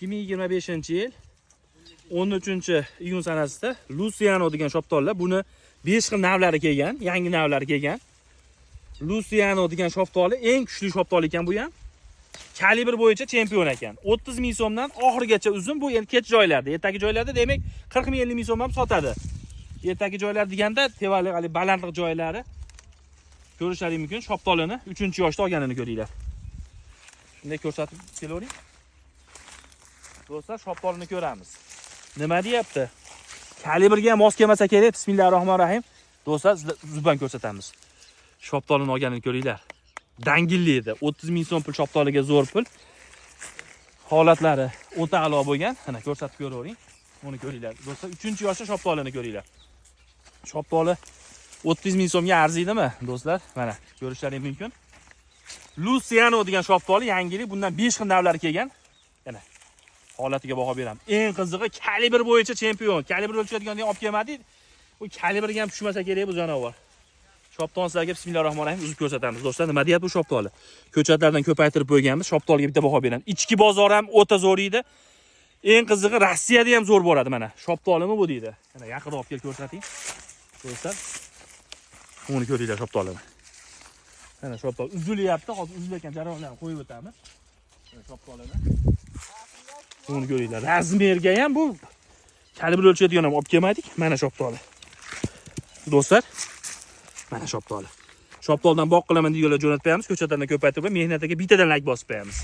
2025-yil 13-iyun sanasida Luciano degan shoptollar buni 5 xil navlari kelgan, yangi navlari kelgan. Luciano degan shoptoli eng kuchli shoptol ekan bu ham. Kalibr bo'yicha chempion ekan. 30 ming so'mdan oxirigacha uzun, bu endi kech joylarda, ertagi joylarda demak 40 ming 50 ming so'm ham sotadi. Ertagi joylar deganda tevalik hali balandlik joylari ko'rishlaringiz mumkin. Shoptolini 3-yoshda olganini ko'ringlar. Shunday ko'rsatib kelavering. Do'stlar, shoptolini ko'ramiz. Nima deyapti? Kalibrga mos kelmasa kerak. Bismillahirrohmanirrohim. Do'stlar, zubdan ko'rsatamiz. Shoptolini olganini ko'ringlar. Dangilli edi. 30 ming so'm pul shoptoliga zo'r pul. Holatlari o'ta a'lo bo'lgan. Mana ko'rsatib ko'ravering. Buni ko'ringlar. Do'stlar, 3-yoshda shoptolini ko'ringlar. Shoptoli 30 ming so'mga arziydimi, do'stlar? Mana ko'rishlaringiz mumkin. Luciano degan shoptoli yangilik, bundan 5 xil navlari kelgan. Yana holatiga baho beramiz. Eng qizig'i kalibr bo'yicha chempion. Kalibr o'lchaydigandan olib kelmadik. Bu kalibrga ham tushmasa kerak bu jonavor. Shoptolni sizlarga bismillahirrohmanirrohim uzib ko'rsatamiz. Do'stlar, nima deyapti bu shoptoli? Ko'chatlardan ko'paytirib qo'yganmiz. Shoptolga bitta baho beramiz. Ichki bozor ham o'ta zo'r edi. Eng qizig'i Rossiyada ham zo'r boradi mana. Shoptolimi bu deydi. Mana yaqinroq olib kelib ko'rsating. Do'stlar, buni ko'ringlar shoptolini. Mana shoptol uzilyapti. Hozir uzilayotgan jarayonlarni qo'yib o'tamiz. Mana shoptolini. Buni ko'ringlar. Razmerga ham bu kalibr o'lchaydigan ham olib kelmadik. Mana shoptoli. Do'stlar, mana shoptoli. Shoptoldan boq qilaman deganlar jo'natib qo'yamiz. Ko'chatlardan ko'paytirib, mehnatiga bittadan like bosib qo'yamiz.